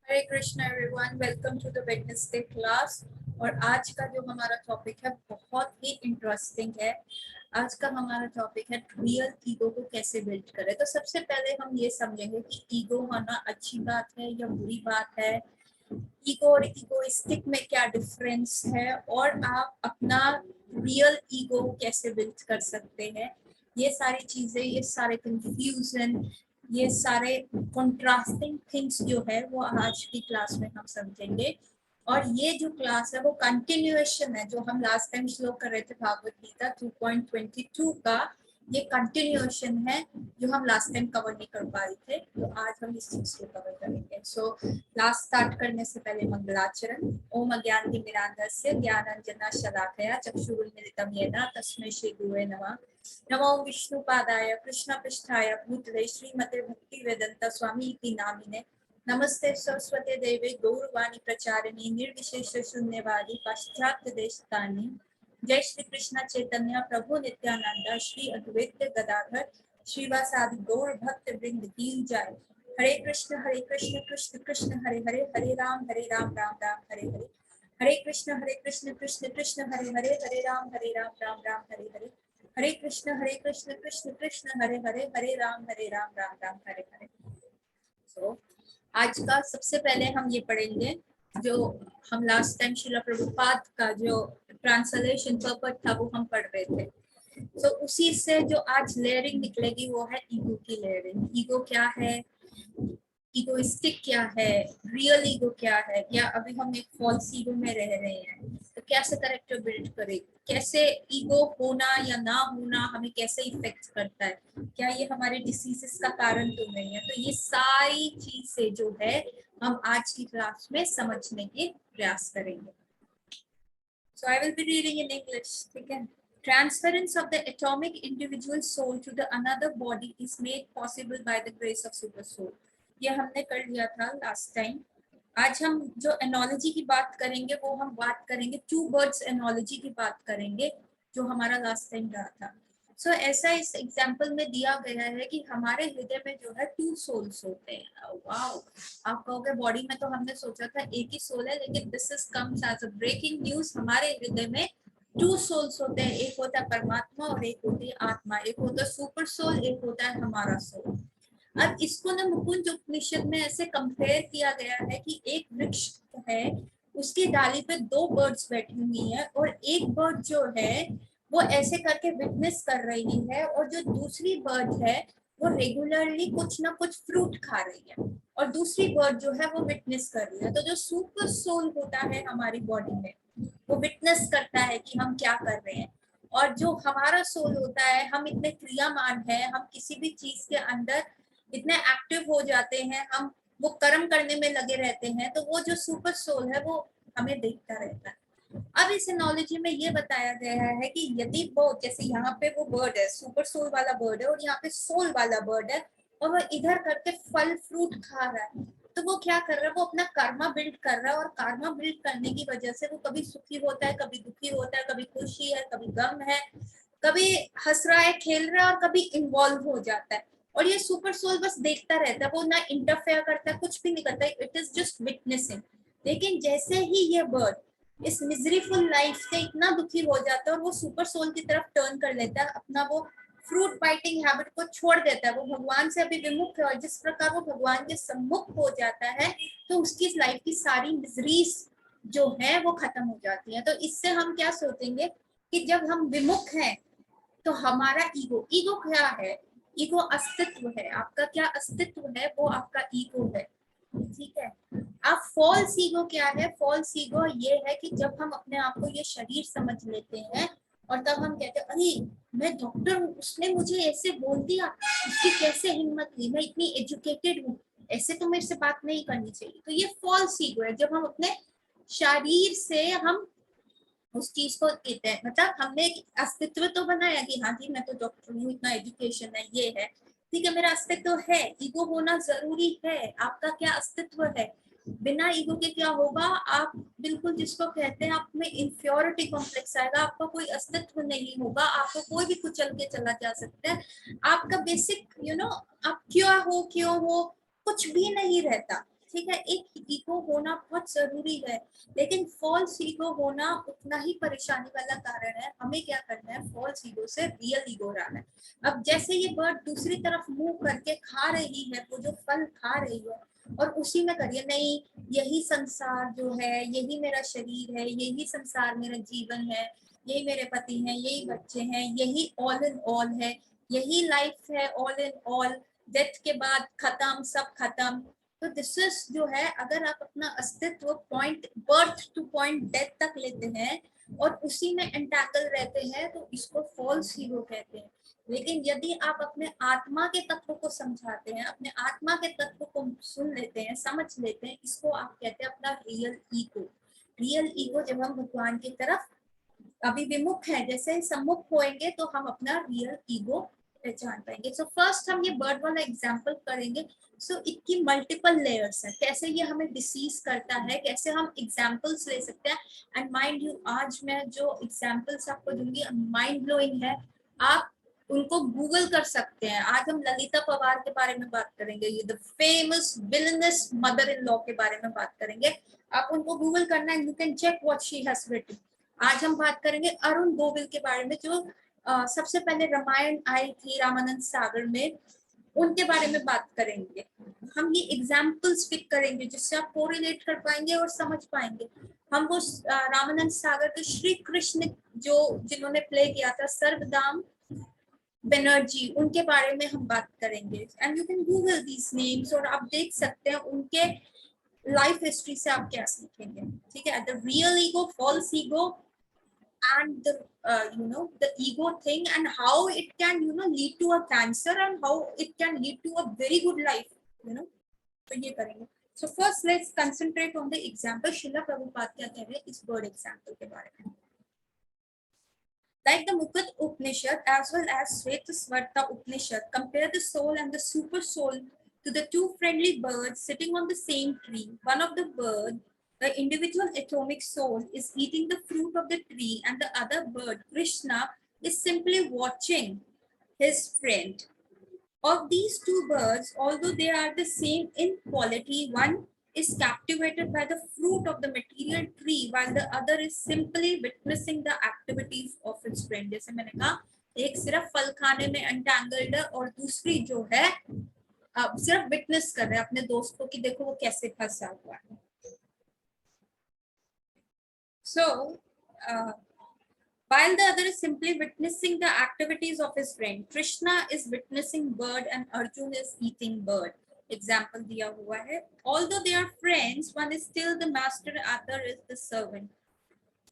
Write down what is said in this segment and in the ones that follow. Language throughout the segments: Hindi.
Hare Krishna everyone, welcome to the Wednesday class. और आज का जो हमारा टॉपिक है बहुत ही इंटरेस्टिंग है। आज का हमारा टॉपिक है रियल ईगो को कैसे बिल्ड करें। तो सबसे पहले हम ये समझेंगे कि ईगो होना अच्छी बात है या बुरी बात है, ईगो और ईगोइस्टिक में क्या डिफरेंस है, और आप अपना रियल ईगो कैसे बिल्ड कर सकते हैं। ये सारी चीजें, ये सारे कंफ्यूजन, ये सारे कंट्रास्टिंग थिंग्स जो है वो आज की क्लास में हम समझेंगे। और ये जो क्लास है वो कंटिन्यूएशन है, जो हम लास्ट टाइम श्लोक कर रहे थे भागवत गीता 2.22 का। ये कंटिन्यूएशन है जो हम लास्ट टाइम कवर नहीं कर पाए थे, तो आज हम इस चीज को कवर करेंगे। सो क्लास स्टार्ट करने से पहले मंगलाचरण। ओम अज्ञानतिमिरान्धस्य ज्ञानांजनशलाकया चक्षुरुन्मीलितं येन तस्मै श्री गुरुवे नमः। नमो विष्णुपादाय कृष्णपृष्ठाय भूतले श्रीमते भक्तिवेदांत स्वामी इति नामिने। नमस्ते सरस्वते देवे गौरवाणी प्रचारिणी निर्विशेष शून्यवादी पाश्चात्य देशतारिणी। जय श्री कृष्ण चैतन्य प्रभु नित्यानंद श्री अद्वैत गदाधर श्रीवासादि गौर भक्त वृंद की जय। हरे कृष्ण कृष्ण कृष्ण हरे हरे, हरे राम राम राम हरे हरे। हरे कृष्ण कृष्ण कृष्ण हरे हरे, हरे राम राम राम हरे हरे। हरे कृष्ण कृष्ण कृष्ण हरे हरे, हरे राम राम हरे हरे। सो आज का सबसे पहले हम ये पढ़ेंगे जो हम लास्ट टाइम श्रील प्रभुपाद का जो ट्रांसलेशन पर्पट था वो हम पढ़ रहे थे। तो उसी से जो आज लेयरिंग निकलेगी वो है ईगो की लेयरिंग। ईगो क्या है, ईगोइस्टिक क्या है, रियल ईगो क्या है, या अभी हम एक फॉल्स ईगो में रह रहे हैं, तो कैसे करेक्टर बिल्ड करें, कैसे ईगो होना या ना होना हमें कैसे इफेक्ट करता है, क्या ये हमारे डिसीजेस का कारण तो नहीं है। तो ये सारी चीजें जो है हम आज की क्लास में समझने के प्रयास करेंगे। So I will be reading in English, ठीक है। Transference of the atomic individual soul to the another body is made possible by the grace of super soul। ये हमने कर लिया था लास्ट टाइम। आज हम जो एनोलॉजी की बात करेंगे वो हम बात करेंगे टू बर्ड्स एनोलॉजी की बात करेंगे, जो हमारा लास्ट टाइम रहा था। सो ऐसा इस एग्जाम्पल में दिया गया है कि हमारे हृदय में जो है टू सोल्स होते हैं। वाओ, आप कहोगे बॉडी में तो हमने सोचा था एक ही सोल है, लेकिन this is comes as a breaking news. हमारे हृदय में टू सोल्स होते हैं, एक होता है परमात्मा और एक होती है आत्मा। एक होता है सुपर सोल, एक होता है हमारा सोल। अब इसको ना मुकुंद उपनिषद में ऐसे कंपेयर किया गया है कि एक वृक्ष है, उसकी डाली पे दो बर्ड्स बैठी हुई है, और एक बर्ड जो है वो ऐसे करके विटनेस कर रही है, और जो दूसरी बर्ड है वो रेगुलरली कुछ ना कुछ फ्रूट खा रही है, और दूसरी बर्ड जो है वो विटनेस कर रही है। तो जो सुपर सोल होता है हमारी बॉडी में वो विटनेस करता है कि हम क्या कर रहे हैं। और जो हमारा सोल होता है, हम इतने क्रियामान है, हम किसी भी चीज के अंदर इतने एक्टिव हो जाते हैं, हम वो कर्म करने में लगे रहते हैं, तो वो जो सुपर सोल है वो हमें देखता रहता है। अब इस एनोलॉजी में ये बताया गया है कि यदि वो, जैसे यहाँ पे वो बर्ड है, सुपर सोल वाला बर्ड है, और यहाँ पे सोल वाला बर्ड है, और वो इधर करके फल फ्रूट खा रहा है, तो वो क्या कर रहा है, वो अपना कर्मा बिल्ड कर रहा है। और कर्मा बिल्ड करने की वजह से वो कभी सुखी होता है, कभी दुखी होता है, कभी खुशी है, कभी गम है, कभी हंस रहा है, खेल रहा है, और कभी इन्वॉल्व हो जाता है। और ये सुपर सोल बस देखता रहता है, वो ना इंटरफेयर करता है, कुछ भी नहीं करता है, इट इज जस्ट विटनेसिंग। लेकिन जैसे ही ये बर्ड इस मिजरीफुल लाइफ से इतना दुखी हो जाता है और वो सुपर सोल की तरफ टर्न कर लेता है, अपना वो फ्रूट बाइटिंग हैबिट को छोड़ देता है, वो भगवान से अभी विमुख है, और जिस प्रकार वो भगवान के सम्मुख हो जाता है तो उसकी लाइफ की सारी मिजरीज जो है वो खत्म हो जाती है। तो इससे हम क्या सोचेंगे कि जब हम विमुख हैं तो हमारा ईगो, ईगो क्या है, ईगो अस्तित्व है, आपका क्या अस्तित्व है, वो आपका ईगो है, ठीक है। अब फॉल्स ईगो क्या है, फॉल्स ईगो ये है कि जब हम अपने आप को ये शरीर समझ लेते हैं, और तब हम कहते हैं अरे मैं डॉक्टर हूँ, उसने मुझे ऐसे बोल दिया, उसकी कैसे हिम्मत हुई, मैं इतनी एजुकेटेड हूँ, ऐसे तो मेरे से बात नहीं करनी चाहिए। तो ये फॉल्स ईगो है, जब हम अपने शरीर से हम उस चीज को कहते हैं, मतलब हमने एक अस्तित्व तो बनाया कि हाँ जी मैं तो डॉक्टर हूँ, इतना एजुकेशन है, ये है, ठीक है, मेरा अस्तित्व है। ईगो होना जरूरी है। आपका क्या अस्तित्व है, बिना ईगो के क्या होगा, आप बिल्कुल जिसको कहते हैं आप में इंफ्योरिटी कॉम्प्लेक्स आएगा, आपका कोई अस्तित्व नहीं होगा, आपको कोई भी कुचल के चला जा सकता है। आपका बेसिक आप क्यों हो कुछ भी नहीं रहता। ठीक है, एक ईगो होना बहुत जरूरी है, लेकिन फॉल्स ईगो होना उतना ही परेशानी वाला कारण है। हमें क्या करना है, फॉल्स ईगो से रियल ईगो लाना है। अब जैसे ये बर्ड दूसरी तरफ मुंह करके खा रही है, वो जो फल खा रही है, और उसी में करिए नहीं, यही संसार जो है, यही मेरा शरीर है, यही संसार मेरा जीवन है, यही मेरे पति हैं, यही बच्चे हैं, यही ऑल इन ऑल है, यही लाइफ है, ऑल इन ऑल, डेथ के बाद खत्म, सब खत्म। तो दिस इज जो है, अगर आप अपना अस्तित्व point birth two point death तक लेते हैं और उसी में एंटैंगल रहते हैं, तो इसको फॉल्स हीरो कहते हैं। लेकिन यदि आप अपने आत्मा के तत्व को समझाते हैं, अपने आत्मा के तत्व को सुन लेते हैं, समझ लेते हैं, इसको आप कहते हैं अपना रियल ईगो। रियल ईगो जब हम भगवान की तरफ अभी विमुख है, जैसे सम्मुख होएंगे तो हम अपना रियल ईगो पहचान पाएंगे। सो फर्स्ट हम ये बर्ड वाला एग्जांपल करेंगे। सो इसकी मल्टीपल लेयर्स है, कैसे ये हमें डिसीज करता है, कैसे हम एग्जांपल्स ले सकते हैं। एंड माइंड यू, आज मैं जो एग्जांपल्स आपको दूंगी माइंड ब्लोइंग है, आप उनको गूगल कर सकते हैं। आज हम ललिता पवार के बारे में बात करेंगे, ये the famous villainous mother in law के बारे में बात करेंगे। आप उनको गूगल करना है, you can check what she has written. आज हम बात करेंगे अरुण गोविल के बारे में, जो सबसे पहले रामायण आई थी रामानंद सागर में, उनके बारे में बात करेंगे। हम ये एग्जाम्पल्स पिक करेंगे जिससे आप कोरिलेट कर पाएंगे और समझ पाएंगे। हम वो रामानंद सागर के श्री कृष्ण जो जिन्होंने प्ले किया था, सर्वदाम बनर्जी, उनके बारे में हम बात करेंगे। And you can Google these names और आप देख सकते हैं उनके लाइफ हिस्ट्री से आप क्या सीखेंगे। ठीक है, the real ego, false ego, and the ego thing, and how it can lead to a cancer, and how it can lead to a very good life, तो ये करेंगे। So first let's concentrate on the example। शिला प्रभुपाद क्या कह रहे हैं इस वर्ड एग्जाम्पल के बारे में। Like the Mukhat Upanishad as well as Svetasvarta Upanishad compare the soul and the super soul to the two friendly birds sitting on the same tree. One of the bird, the individual atomic soul, is eating the fruit of the tree, and the other bird, Krishna, is simply watching his friend. Of these two birds, although they are the same in quality, one is captivated by the fruit of the material tree while the other is simply witnessing the activities of its friend। जैसे मैंने कहा, एक सिर्फ फल खाने में एंटैंगल्ड है और दूसरी जो है सिर्फ विटनेस कर रहे हैं अपने दोस्त को कि देखो वो कैसे फंसा हुआ है। So while the other is simply witnessing the activities of his friend, Krishna is witnessing bird and Arjun is eating bird। Example दिया हुआ है। Although they are friends, one is still the master, other is the servant।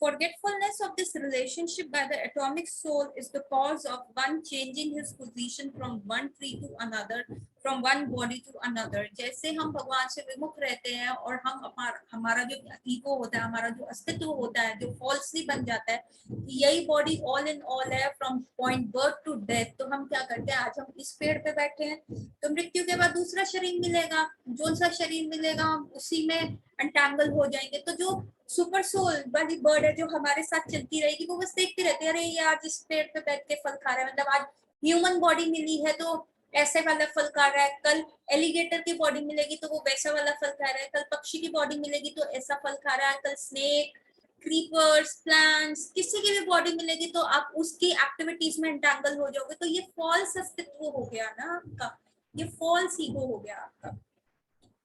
Forgetfulness of this relationship by the atomic soul is the cause of one changing his position from one tree to another, from one body to another। जैसे हम भगवान से विमुख रहते हैं और हम हमारा जो ईगो होता है, हमारा जो अस्तित्व होता है, जो फॉल्सली बन जाता है, यही बॉडी ऑल इन ऑल है from point birth to death. तो हम क्या करते हैं, आज हम इस पेड़ पे बैठे हैं, तो मृत्यु के बाद दूसरा शरीर मिलेगा, जो सा शरीर मिलेगा हम उसी में एंटैंगल हो जाएंगे। तो जो सुपर सोल वाली बर्ड है जो हमारे साथ चलती रहेगी, वो बस देखती रहती है, अरे ये आज इस पेड़ पे बैठ के फल खा रहा है, मतलब आज ह्यूमन बॉडी मिली है तो ऐसे वाला फल खा रहा है, कल एलिगेटर की बॉडी मिलेगी तो वो वैसा वाला फल खा रहा है, कल पक्षी की बॉडी मिलेगी तो ऐसा फल खा रहा है, कल स्नेक, क्रीपर्स, प्लांट्स, किसी की भी बॉडी मिलेगी तो आप उसकी एक्टिविटीज में एंटैंगल हो जाओगे। तो ये फॉल्स अस्तित्व हो गया ना आपका, ये फॉल्स ईगो हो गया आपका।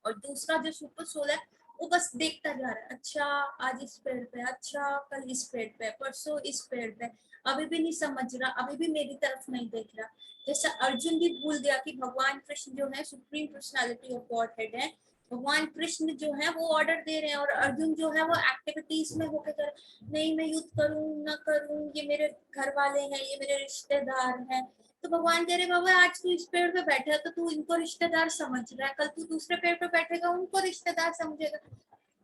और दूसरा जो सुपर सोल है वो बस देखता जा रहा है, अच्छा आज इस पेड़ पे, अच्छा कल इस पेड़ पे, परसों इस पेड़ पे, अभी भी नहीं समझ रहा, अभी भी मेरी तरफ नहीं देख रहा। जैसा अर्जुन भी भूल गया कि भगवान कृष्ण जो है supreme personality of God head है, भगवान कृष्ण जो है वो ऑर्डर दे रहे हैं, और अर्जुन जो है वो एक्टिविटीज में होकर कर, नहीं मैं युद्ध करूं ना करूं, ये मेरे घर वाले हैं, ये मेरे रिश्तेदार हैं। तो भगवान कह रहे बाबा आज तू इस पेड़ पे बैठा है तो तू इनको रिश्तेदार समझ रहा है, कल तू दूसरे पेड़ पे बैठेगा उनको रिश्तेदार समझेगा।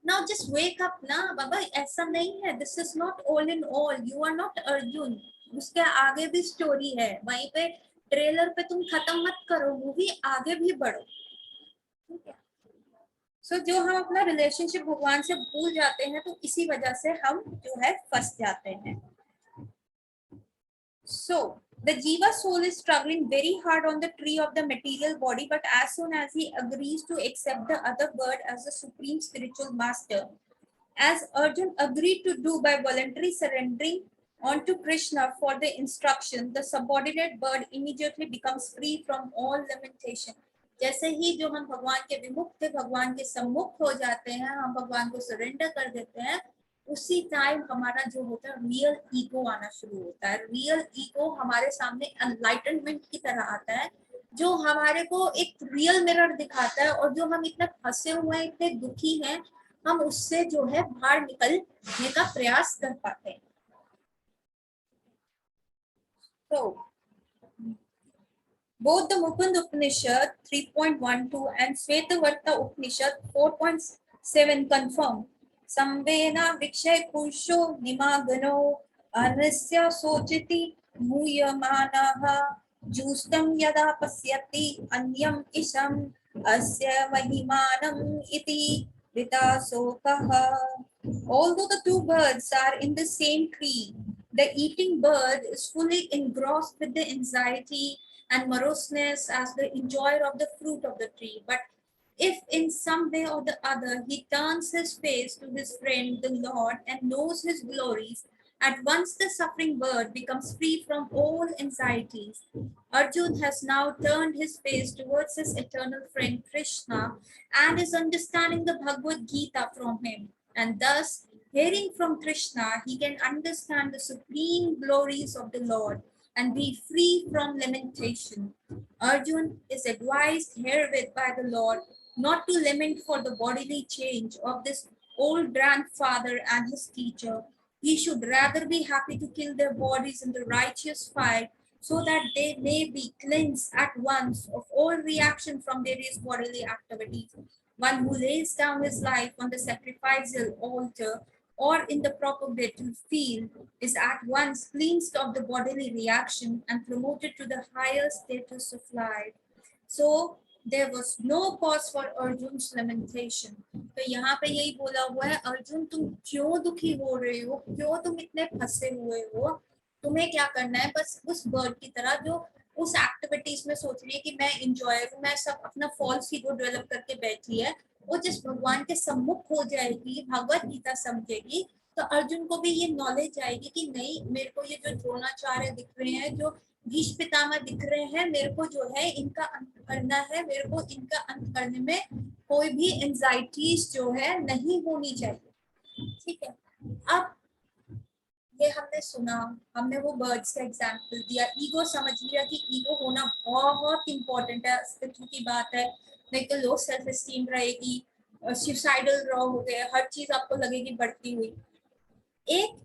नाउ जस्ट वेक अप ना बाबा, ऐसा नहीं है, this is not all in all, you are not Arjun, उसके आगे भी स्टोरी है। वहीं पे ट्रेलर पे तुम खत्म मत करो मूवी, आगे भी बढ़ो। ठीक है, सो जो हम अपना रिलेशनशिप भगवान से भूल जाते हैं तो इसी वजह से हम जो है फंस जाते हैं। सो The Jiva soul is struggling very hard on the tree of the material body, but as soon as he agrees to accept the other bird as the supreme spiritual master, as Arjun agreed to do by voluntarily surrendering onto Krishna for the instruction, the subordinate bird immediately becomes free from all limitation. जैसे ही जो हम भगवान के विमुख थे भगवान के सम्मुख हो जाते हैं, हम भगवान को सरेंडर कर देते हैं, उसी टाइम हमारा जो होता है रियल ईगो आना शुरू होता है। रियल ईगो हमारे सामने एनलाइटनमेंट की तरह आता है, जो हमारे को एक रियल मिरर दिखाता है, और जो हम इतने फंसे हुए हैं, इतने दुखी हैं, हम उससे जो है बाहर निकलने का प्रयास कर पाते हैं। तो both the Mukund Upanishad 3.12 and Svetavarta Upanishad 4.7 confirm Samvena Vikshay Purusho Nimagano Anasya Sochiti Muyamanaha Justam Yada Pasyati Anyam Isham Asya Mahimanam Iti Vitasokaha. Although the two birds are in the same tree, the eating bird is fully engrossed with the anxiety and moroseness as the enjoyer of the fruit of the tree. But if in some way or the other he turns his face to his friend the Lord and knows his glories, at once the suffering bird becomes free from all anxieties. Arjun has now turned his face towards his eternal friend Krishna and is understanding the Bhagavad Gita from him. And thus, hearing from Krishna, he can understand the supreme glories of the Lord and be free from lamentation. Arjun is advised herewith by the Lord not to lament for the bodily change of this old grandfather and his teacher. He should rather be happy to kill their bodies in the righteous fight so that they may be cleansed at once of all reaction from various bodily activities. One who lays down his life on the sacrificial altar or in the proper battlefield is at once cleansed of the bodily reaction and promoted to the higher status of life. So there was no cause for Arjun's lamentation. तो यहाँ पे यही बोला हुआ है, अर्जुन तुम क्यों दुखी हो रहे हो, क्यों तुम इतने फंसे हुए हो, तुम्हें क्या करना है, बस उस बर्ड की तरह जो उस एक्टिविटीज में सोच रही है कि मैं इंजॉय हूँ, मैं सब अपना फॉल्स ईगो डेवलप करके बैठी है, वो जिस भगवान के सम्मुख हो जाएगी, भगवत गीता समझेगी, तो अर्जुन को भी ये नॉलेज आएगी कि नहीं, मेरे को ये जो द्रोणाचार्य दिख रहे हैं, जो भीष्म पितामह दिख रहे हैं, मेरे को जो है इनका अंत करना है, मेरे को इनका अंत करने में कोई भी एंजाइटीज जो है नहीं होनी चाहिए। ठीक है, अब ये हमने सुना, हमने वो बर्ड्स का एग्जाम्पल दिया, ईगो समझ लिया कि ईगो होना बहुत इंपॉर्टेंट है, अस्तित्व की बात है, नहीं तो लो सेल्फ एस्टीम रहेगी, सुसाइडल रहोगे, हर चीज आपको लगेगी बढ़ती हुई। एक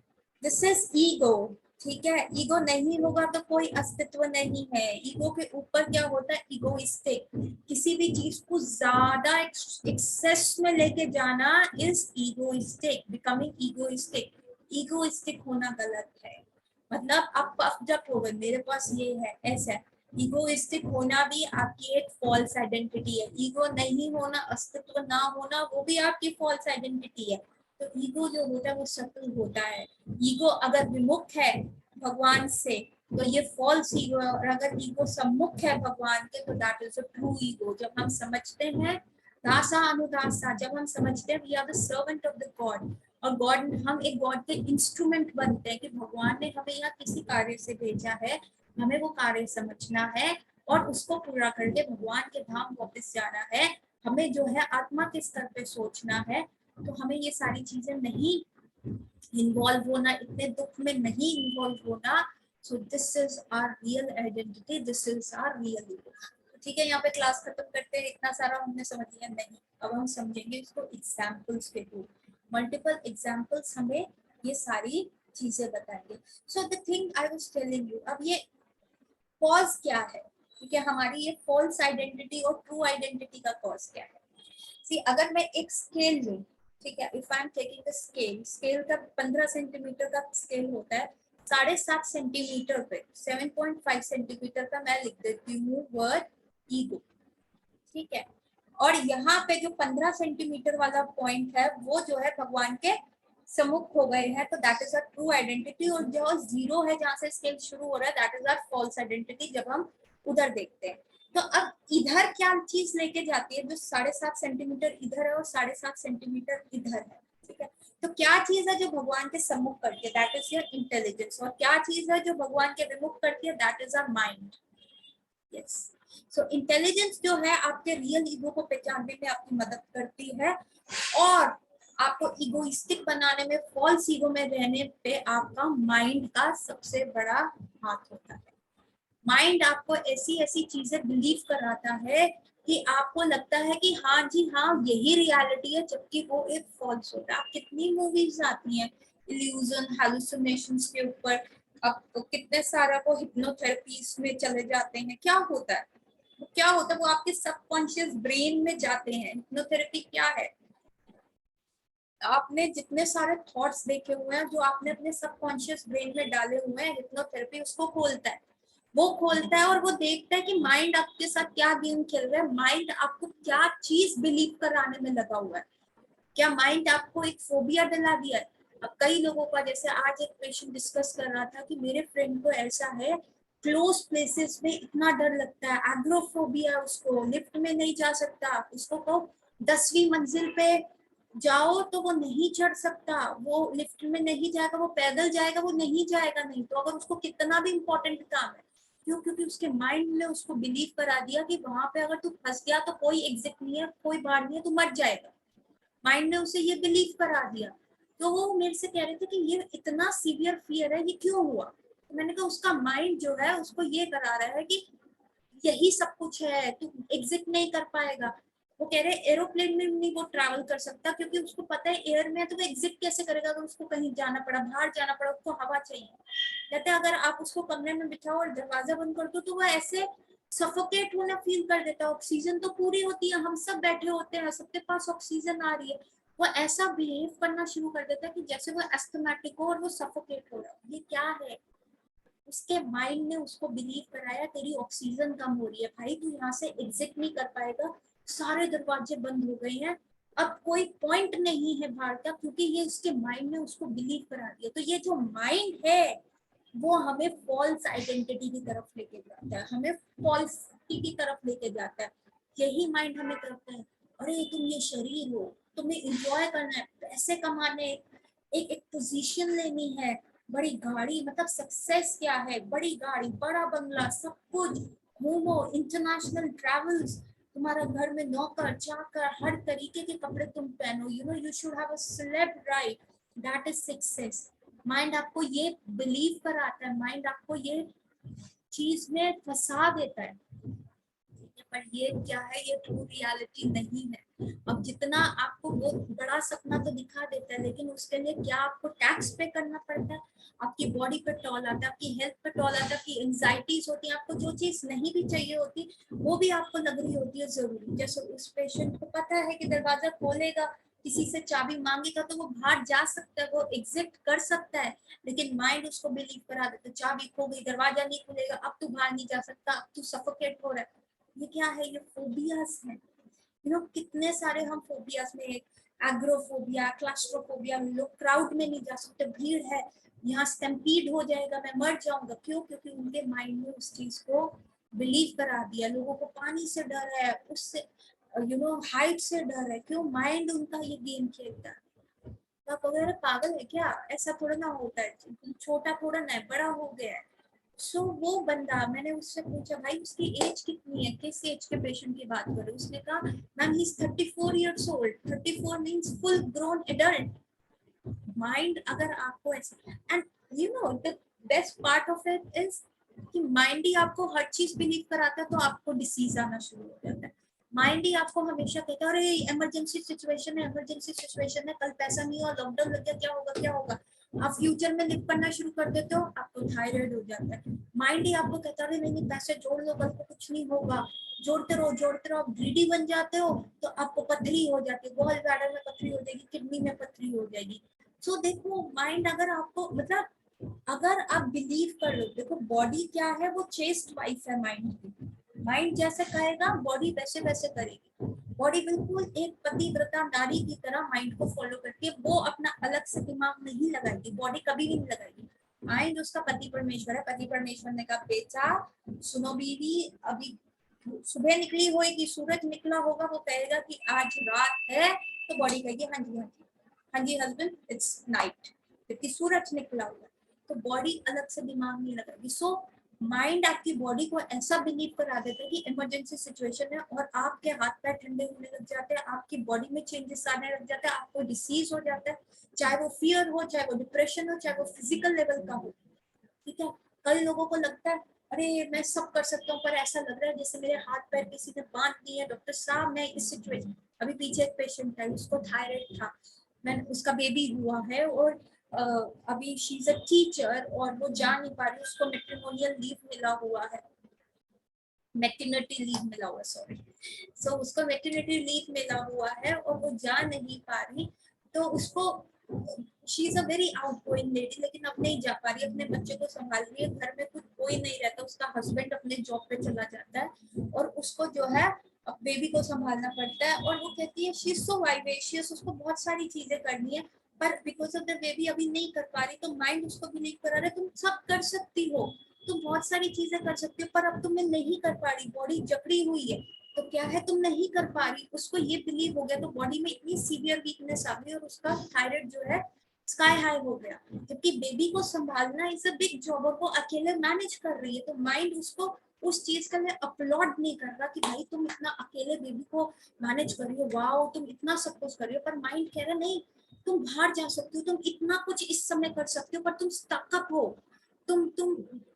दिस इज ईगो, ठीक है, ईगो नहीं होगा तो कोई अस्तित्व नहीं है। ईगो के ऊपर क्या होता है, ईगोइस्टिक, किसी भी चीज को ज्यादा एक्सेस में लेके जाना is egoistic, becoming egoistic. Egoistic होना गलत है, मतलब आप पफ जब हो गए मेरे पास ये है, ऐसा है। ईगोइस्टिक होना भी आपकी एक फॉल्स आइडेंटिटी है, ईगो नहीं होना, अस्तित्व ना होना, वो भी आपकी फॉल्स आइडेंटिटी है। तो ईगो जो होता है वो सटल होता है। ईगो अगर विमुख है भगवान से तो ये फॉल्स ईगो है, और अगर ईगो सम्मुख है भगवान के तो that is a true ego. जब हम समझते हैं दासा अनुदासा, जब हम समझते हैं we are the servant of the God, और गॉड, हम एक गॉड के इंस्ट्रूमेंट बनते हैं कि भगवान ने हमें यहाँ किसी कार्य से भेजा है, हमें वो कार्य समझना है और उसको पूरा करके भगवान के धाम वापस जाना है। हमें जो है आत्मा के स्तर पे सोचना है, तो हमें ये सारी चीजें नहीं इन्वॉल्व होना, इतने दुख में नहीं इन्वॉल्व होना। So this is our real identity, this is our real ego. ठीक है, यहाँ पे क्लास खत्म करते हैं, इतना सारा हमने समझ लिया नहीं, अब हम समझेंगे इसको एग्जाम्पल्स के थ्रू। मल्टीपल एग्जाम्पल्स हमें ये सारी चीजें बताएंगे। So the thing I was telling you, अब ये कॉज क्या है, ठीक है, हमारी ये फॉल्स आइडेंटिटी और ट्रू आइडेंटिटी का कॉज क्या है। सी, अगर मैं एक स्केल लूं, ठीक है, if I am taking the scale, scale का 15 सेंटीमीटर का स्केल होता है, 7.5 सेंटीमीटर पे 7.5 सेंटीमीटर का मैं लिख देती हूँ वर्ड ईगो, ठीक है, और यहाँ पे जो 15 सेंटीमीटर वाला पॉइंट है वो जो है भगवान के सम्मुख हो गए हैं तो that is a true identity, और जो जीरो है जहाँ से स्केल शुरू हो रहा है that is a false identity जब हम उधर देखते हैं। तो अब इधर क्या चीज लेके जाती है, जो 7.5 सेंटीमीटर इधर है और 7.5 सेंटीमीटर इधर है, ठीक है। तो क्या चीज है जो भगवान के सम्मुख करती है, दैट इज योर इंटेलिजेंस, और क्या चीज है जो भगवान के विमुख करती है, that is our mind. Yes, so intelligence जो है आपके रियल ईगो को पहचानने में आपकी मदद करती है, और आपको इगोइस्टिक बनाने में, फॉल्स ईगो में रहने पे आपका माइंड का सबसे बड़ा हाथ होता है। माइंड आपको ऐसी ऐसी चीजें बिलीव कराता है कि आपको लगता है कि हाँ जी हाँ यही रियलिटी है, जबकि वो एक फॉल्स होता है। आप कितनी मूवीज आती हैं इल्यूजन, हैलुसिनेशंस के ऊपर, अब तो कितने सारा वो हिप्नोथेरेपीज में चले जाते हैं, क्या होता है, क्या होता है, वो आपके सबकॉन्शियस ब्रेन में जाते हैं। हिप्नोथेरेपी क्या है, आपने जितने सारे थॉट्स देखे हुए हैं जो आपने अपने सबकॉन्शियस ब्रेन में डाले हुए हैं, हिप्नोथेरेपी उसको खोलता है। वो खोलता है और वो देखता है कि माइंड आपके साथ क्या गेम खेल रहा है, माइंड आपको क्या चीज बिलीव कराने में लगा हुआ है। क्या माइंड आपको एक फोबिया दिला दिया है। अब कई लोगों का, जैसे आज एक पेशेंट डिस्कस कर रहा था कि मेरे फ्रेंड को ऐसा है, क्लोज प्लेसेस में इतना डर लगता है, एग्रोफोबिया, उसको लिफ्ट में नहीं जा सकता, उसको कहो 10वीं मंजिल पे जाओ तो वो नहीं चढ़ सकता, वो लिफ्ट में नहीं जाएगा, वो पैदल जाएगा, वो नहीं जाएगा, नहीं तो अगर उसको कितना भी इंपॉर्टेंट काम है, क्यों, क्योंकि उसके माइंड ने उसको बिलीव करा दिया कि वहां पे अगर तू फंस गया तो कोई एग्जिट नहीं है, कोई बाहर नहीं है, तू मर जाएगा। माइंड ने उसे ये बिलीव करा दिया। तो वो मेरे से कह रहे थे कि ये इतना सीवियर फियर है, ये क्यों हुआ। तो मैंने कहा उसका माइंड जो है उसको ये करा रहा है कि यही सब कुछ है, तू एग्जिट नहीं कर पाएगा। वो कह रहे एरोप्लेन में नहीं वो ट्रैवल कर सकता, क्योंकि उसको पता है एयर में तो वो एग्जिट कैसे करेगा, अगर उसको कहीं जाना पड़ा, बाहर जाना पड़ा, उसको हवा चाहिए। कहते अगर आप उसको कमरे में बिठाओ और दरवाजा बंद कर दो तो वो ऐसे सफोकेट होना फील कर देता है। ऑक्सीजन तो पूरी होती है, हम सब बैठे होते हैं, सबके पास ऑक्सीजन आ रही है, वो ऐसा बिहेव करना शुरू कर देता है कि जैसे वो एस्थमेटिक हो और वो सफोकेट हो रहा है। ये क्या है, उसके माइंड ने उसको बिलीव कराया तेरी ऑक्सीजन कम हो रही है भाई, तू यहाँ से एग्जिट नहीं कर पाएगा, सारे दरवाजे बंद हो गए हैं, अब कोई पॉइंट नहीं है बाहर का, क्योंकि ये उसके माइंड ने उसको बिलीव करा दिया। तो ये जो माइंड है वो हमें फॉल्स आइडेंटिटी की तरफ लेके जाता है, हमें फॉल्सिटी की तरफ लेके जाता है। यही माइंड हमें करता है अरे तुम ये शरीर हो, तुम्हें एंजॉय करना है, पैसे कमाने, एक पोजीशन लेनी है, बड़ी गाड़ी, मतलब सक्सेस क्या है, बड़ी गाड़ी, बड़ा बंगला, सब कुछ, घूमो, इंटरनेशनल ट्रैवल्स, तुम्हारा घर में नौकर चाकर, हर तरीके के कपड़े तुम पहनो, you know you should have a celeb life, that is success. Mind आपको ये बिलीव कराता है, माइंड आपको ये चीज में फंसा देता है, पर ये क्या है, ये ट्रू रियलिटी नहीं है। अब जितना आपको वो बड़ा सपना तो दिखा देता है, लेकिन उसके लिए क्या आपको टैक्स पे करना पड़ता है, आपकी बॉडी पे टॉल आता है, आपकी हेल्थ पे टॉल आता है, आपकी एंजाइटीज होती है, आपको जो चीज नहीं भी चाहिए होती वो भी आपको लग रही होती है जरूरी। जैसे उस पेशेंट को पता है कि दरवाजा खोलेगा, किसी से चाबी मांगेगा तो वो बाहर जा सकता है, वो एग्जिट कर सकता है, लेकिन माइंड उसको बिलीव करा देता है चाबी खो गई, दरवाजा नहीं खुलेगा, अब तू बाहर नहीं जा सकता, अब तू सफोकेट हो रहा है। ये क्या है, ये फोबियास है। यू नो कितने सारे हम फोबियास में, एग्रोफोबिया, क्लास्ट्रोफोबिया, लोग क्राउड में नहीं जा सकते, भीड़ है, यहाँ स्टैम्पीड हो जाएगा, मैं मर जाऊंगा, क्यों, क्योंकि उनके माइंड में उस चीज को बिलीव करा दिया। लोगों को पानी से डर है, उससे यू नो हाइट से डर है, क्यों, माइंड उनका ये गेम खेलता है। तो आप वगैरह पागल है क्या, ऐसा थोड़ा ना होता है, छोटा थोड़ा ना है, बड़ा हो गया है। सो वो बंदा, मैंने उससे पूछा भाई उसकी एज कितनी है, किस एज के पेशेंट की बात करें, उसने कहा ma'am he is 34 years old, 34 means full grown adult. Mind अगर आपको ऐसा, and you know the best part of it is कि माइंड ही आपको हर चीज बिलीव कराता है, तो आपको डिसीज आना शुरू हो जाता है। माइंड ही आपको हमेशा कहता है अरे इमरजेंसी सिचुएशन है, इमरजेंसी सिचुएशन है, कल पैसा नहीं हुआ, लॉकडाउन लग गया, क्या होगा क्या होगा। आप फ्यूचर में लिख पढ़ना शुरू कर देते हो, आपको थायराइड हो जाता है। माइंड ही आपको कहता है नहीं नहीं पैसे जोड़ लो, कल को कुछ नहीं होगा, जोड़ते रहो, आप ग्रीडी बन जाते हो तो आपको पथरी हो जाती है, गॉल ब्लैडर में पथरी हो जाएगी, किडनी में पथरी हो जाएगी। सो देखो माइंड अगर आपको, मतलब अगर आप बिलीव कर लो, देखो बॉडी क्या है, वो चेस्ट वाइफ है माइंड की, माइंड जैसे कहेगा बॉडी वैसे वैसे करेगी। बॉडी बिल्कुल एक पतिव्रता नारी की तरह माइंड को फॉलो करती है, वो अपना अलग से दिमाग नहीं लगाएगी, बॉडी कभी भी नहीं लगाएगी। माइंड उसका पति परमेश्वर है। पति परमेश्वर ने कहा बेटा सुनो बीवी, अभी सुबह निकली होगी, सूरज निकला होगा, वो कहेगा कि आज रात है, तो बॉडी कहेगी हाँ जी हाँ जी हाँ जी हस्बैंड इट्स नाइट, क्योंकि सूरज निकला हुआ है। तो बॉडी अलग से दिमाग नहीं लगाएगी। सो माइंड आपकी बॉडी को ऐसा बिलीव करा देता है कि इमरजेंसी सिचुएशन है और आपके हाथ पैर ठंडे होने लग जाते हैं, आपकी बॉडी में चेंजेस आने लग जाते हैं, आपको डिसीज हो जाता है, चाहे वो फियर हो, चाहे वो डिप्रेशन हो, चाहे वो फिजिकल लेवल का हो। ठीक है, कई लोगों को लगता है अरे मैं सब कर सकता हूँ, पर ऐसा लग रहा है जैसे मेरे हाथ पैर किसी ने बांध दिए, डॉक्टर साहब मैं इस सिचुएशन। अभी पीछे एक पेशेंट है, उसको थायराइड था, मैं उसका बेबी हुआ है और अभी शी इज अ टीचर और वो जा नहीं पा रही, उसको मैट्रिमोनियल लीव मिला हुआ है, मैटरनिटी लीव मिला हुआ, सॉरी। सो उसको मैटरनिटी लीव मिला हुआ है और वो जा नहीं पा रही, तो उसको she is a very outgoing lady, लेकिन अब नहीं जा पा रही, अपने बच्चे को संभाल रही है, घर में कुछ कोई नहीं रहता, उसका हस्बैंड अपने जॉब पे चला जाता है और उसको जो है बेबी को संभालना पड़ता है। और वो कहती है शी इज सो वाइवेशियस, उसको बहुत सारी चीजें करनी है, पर बिकॉज ऑफ द बेबी अभी नहीं कर पा रही, तो माइंड उसको बिलीव करा रहा है तुम सब कर सकती हो, तुम बहुत सारी चीजें कर सकती हो, पर अब तुम्हें नहीं कर पा रही, बॉडी जकड़ी हुई है, तो क्या है तुम नहीं कर पा रही। उसको ये बिलीव हो गया, तो बॉडी में इतनी सीवियर वीकनेस आ गई और उसका थायराइड जो है स्काई हाई हो गया, क्योंकि बेबी को संभालना इज अ बिग जॉब और वो अकेले मैनेज कर रही है। तो माइंड उसको उस चीज का लिए अपलॉड नहीं कर रहा कि भाई तुम इतना अकेले बेबी को मैनेज कर रही हो, वाओ तुम इतना सब कुछ कर रही हो, पर माइंड कह रहा नहीं तुम बाहर जा सकती हो, तुम इतना कुछ इस समय कर सकते हो, पर तुम स्टक अप हो, तुम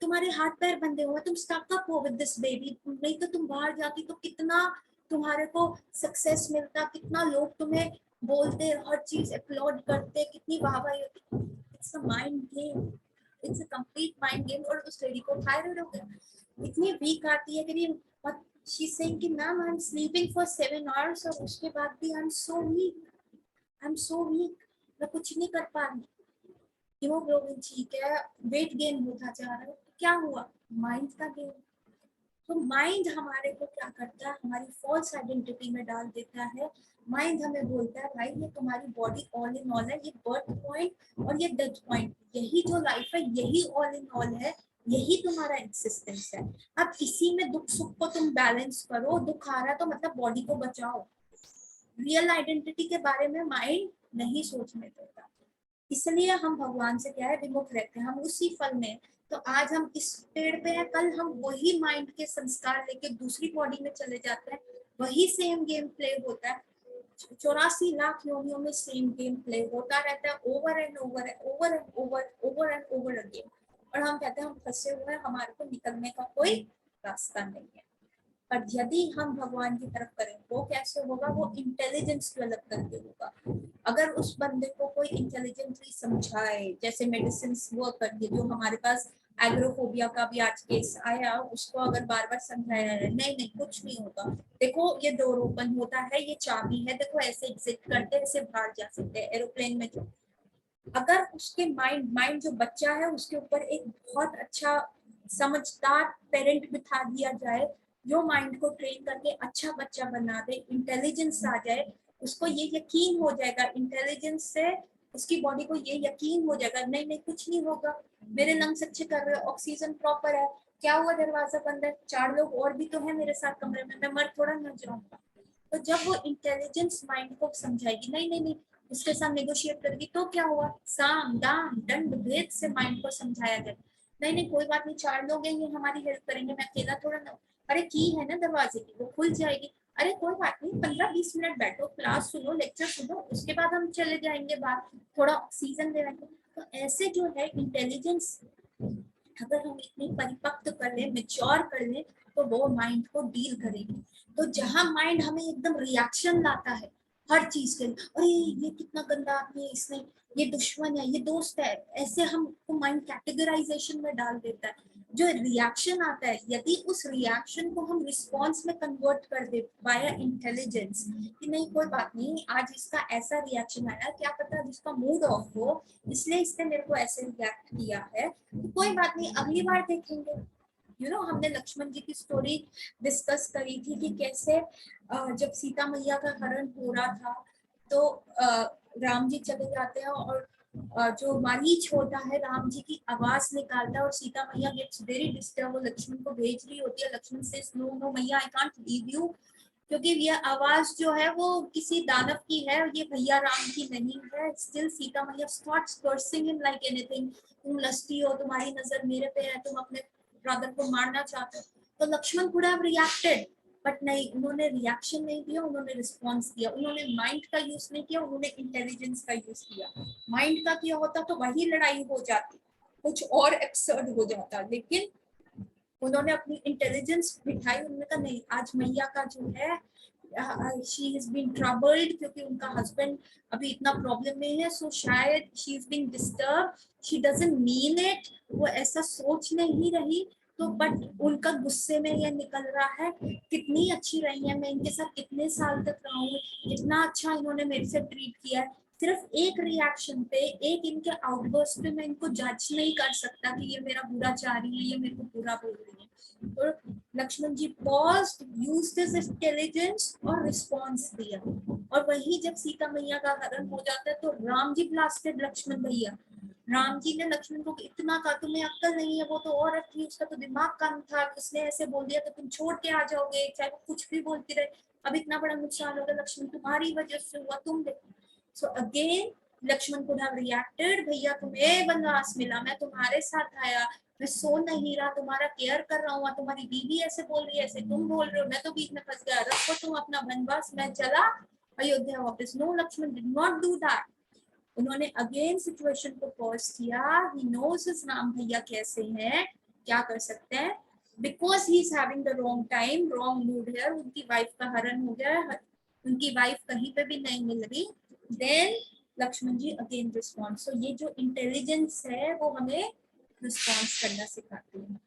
तुम्हारे हाथ पैर बंधे हुए, तुम स्टक अप हो विद दिस बेबी, नहीं तो तुम बाहर जाती तो कितना तुम्हारे को सक्सेस मिलता, कितना लोग तुम्हें बोलते, हर चीज अपलोड करते, कितनी वाहवाही होती। It's a mind game, it's a complete mind game. और उस लेडी को थायराइड हो गया, इतनी वीक आती है कि शी सेइंग कि ma'am I am sleeping for 7 hours और उसके बाद भी I am so weak, I am so weak, मैं कुछ नहीं कर पा रही। हीमोग्लोबिन ठीक है, वेट गेन होता जा रहा है, क्या हुआ, माइंड का गेम। तो माइंड हमारे को क्या करता है, हमारी फॉल्स आइडेंटिटी में डाल देता है। माइंड हमें बोलता है भाई ये तुम्हारी बॉडी ऑल इन ऑल है, ये बर्थ पॉइंट और ये डेथ पॉइंट, यही जो लाइफ है यही ऑल इन ऑल है, यही तुम्हारा एक्सिस्टेंस है। अब इसी में दुख सुख को तुम बैलेंस करो, दुख आ रहा है तो मतलब बॉडी को बचाओ। रियल आइडेंटिटी के बारे में माइंड नहीं सोचने देता, इसलिए हम भगवान से क्या है विमुख रहते हैं, हम उसी फल में। तो आज हम इस पेड़ पे हैं, कल हम वही माइंड के संस्कार लेके दूसरी बॉडी में चले जाते हैं, वही सेम गेम प्ले होता है, 84 लाख योनियों में सेम गेम प्ले होता रहता है, over and over over and over over and over again. और हम कहते हैं हम फंसे हुए हैं, हमारे को निकलने का कोई रास्ता नहीं है। पर यदि हम भगवान की तरफ करें वो कैसे होगा, वो इंटेलिजेंस डेवलप करके होगा। अगर उस बंदे को कोई इंटेलिजेंटली समझाए, जैसे मेडिसिन वर्क करती है, जो हमारे पास एग्रोफोबिया का भी आज केस आया, उसको अगर बार बार समझाया है नहीं नहीं कुछ नहीं होगा, देखो ये डोर ओपन होता है, ये चाबी है, देखो ऐसे एग्जिट करते हैं, ऐसे बाहर जा सकते हैं एरोप्लेन में। जो अगर उसके माइंड माइंड जो बच्चा है उसके ऊपर एक बहुत अच्छा समझदार पेरेंट बिठा दिया जाए, जो माइंड को ट्रेन करके अच्छा बच्चा बना दे, इंटेलिजेंस आ जाए, उसको ये यकीन हो जाएगा, इंटेलिजेंस से उसकी बॉडी को ये यकीन हो जाएगा नहीं नहीं कुछ नहीं होगा, मेरे लंग्स अच्छे कर रहे हैं, ऑक्सीजन प्रॉपर है, क्या हुआ दरवाजा बंद है, 4 लोग और भी तो है मेरे साथ कमरे में, मैं मर थोड़ा ना जाऊंगा। तो जब वो इंटेलिजेंस माइंड को समझाएगी नहीं नहीं नहीं, उसके साथ नेगोशिएट करेगी, तो क्या हुआ, साम दाम दंड भेद से माइंड को समझाया जाए नहीं नहीं कोई बात नहीं, 4 लोग हैं ये हमारी हेल्प करेंगे, मैं अकेला थोड़ा ना, अरे की है ना दरवाजे की वो खुल जाएगी, अरे कोई बात नहीं 15-20 मिनट बैठो, क्लास सुनो, लेक्चर सुनो, उसके बाद हम चले जाएंगे बाहर, थोड़ा ऑक्सीजन ले लेंगे। तो ऐसे जो है इंटेलिजेंस अगर हम इतनी परिपक्व कर ले, मेच्योर कर ले, तो वो माइंड को डील करेगी। तो जहां माइंड हमें एकदम रिएक्शन लाता है हर चीज के लिए, अरे ये कितना गंदा आदमी है, इसने ये दुश्मन है, ये दोस्त है, ऐसे हमको माइंड कैटेगराइजेशन में डाल देता है। जो रिएक्शन आता है, यदि उस रिएक्शन को हम रिस्पॉन्स में कन्वर्ट कर दे बाय इंटेलिजेंस कि नहीं कोई बात नहीं, आज इसका ऐसा रिएक्शन आया, क्या पता जिसका मूड ऑफ हो, इसलिए इसने मेरे को ऐसे रिएक्ट किया है, तो कोई बात नहीं अगली बार देखेंगे, हमने लक्ष्मण जी की स्टोरी डिस्कस करी थी कि कैसे जब सीता मैया का हरण हो रहा था तो राम जी चले जाते हैं और जो मारीच होता है राम जी की आवाज निकालता है और सीता मैया गेट्स वेरी डिस्टर्ब, वो लक्ष्मण को भेज रही होती है। लक्ष्मण से नो नो मैया आई कांट लीव यू, क्योंकि ये आवाज जो है वो किसी दानव की है, ये भैया राम की नहीं है। स्टिल सीता मैया starts cursing him like anything, तुम लस्टी हो, तुम्हारी नजर मेरे पे है, तुम अपने ब्रदर को मारना चाहते हो। तो Lakshman could have reacted, but नहीं, उन्होंने रिएक्शन नहीं दिया, उन्होंने रिस्पॉन्स दिया। उन्होंने माइंड का यूज नहीं किया, उन्होंने इंटेलिजेंस का यूज किया। माइंड का किया होता तो वही लड़ाई हो जाती, कुछ और एक्सर्ड हो जाता, लेकिन उन्होंने अपनी इंटेलिजेंस बिठाई। उन्होंने कहा नहीं, आज मैया का जो है शी इज बीन ट्रबल्ड, क्योंकि उनका हस्बैंड अभी इतना प्रॉब्लम में है, सो शायद she is been disturb, she doesn't mean it, वो ऐसा सोच नहीं रही। तो बट उनका गुस्से में ये निकल रहा है, कितनी अच्छी रही है, मैं इनके साथ कितने साल तक रहा हूँ, कितना अच्छा इन्होंने मेरे से ट्रीट किया है। सिर्फ एक रिएक्शन पे, एक इनके आउटबर्स्ट पे मैं इनको जज नहीं कर सकता कि ये मेरा बुरा चाह रही है, ये मेरे को बुरा बोल रही है। तो लक्ष्मण जी पॉज्ड, यूज्ड हिज इंटेलिजेंस और रिस्पॉन्स दिया। और वही जब सीता मैया का हरण हो जाता है तो राम जी ब्लास्टेड लक्ष्मण भैया। राम जी ने लक्ष्मण को इतना कहा, तुम्हें अक्ल नहीं है, वो तो औरत थी, उसका तो दिमाग कम था, उसने ऐसे बोल दिया तो तुम छोड़ के आ जाओगे, चाहे वो कुछ भी बोलती रहे, अब इतना बड़ा नुकसान होगा लक्ष्मण, तुम्हारी वजह से हुआ, तुम देखो। So again Lakshman could have reacted, भैया तुम्हें वनवास मिला, मैं तुम्हारे साथ आया, मैं सो नहीं रहा, तुम्हारा केयर कर रहा हूँ, तुम्हारी बीवी ऐसे बोल रही है, ऐसे तुम बोल रहे हो, मैं तो बीच में फंस गया, रखो तुम अपना वनवास, मैं चला अयोध्या वापस। No, Lakshman did not do that. उन्होंने अगेन सिचुएशन को पॉज किया, ही नोस हिज राम भैया कैसे हैं, क्या कर सकते हैं, because he is having the wrong time, wrong mood है, उनकी वाइफ का हरण हो गया, उनकी वाइफ कहीं पे भी नहीं मिल रही। देन लक्ष्मण जी अगेन रिस्पॉन्स। सो ये जो इंटेलिजेंस है वो हमें रिस्पॉन्स करना सिखाती है।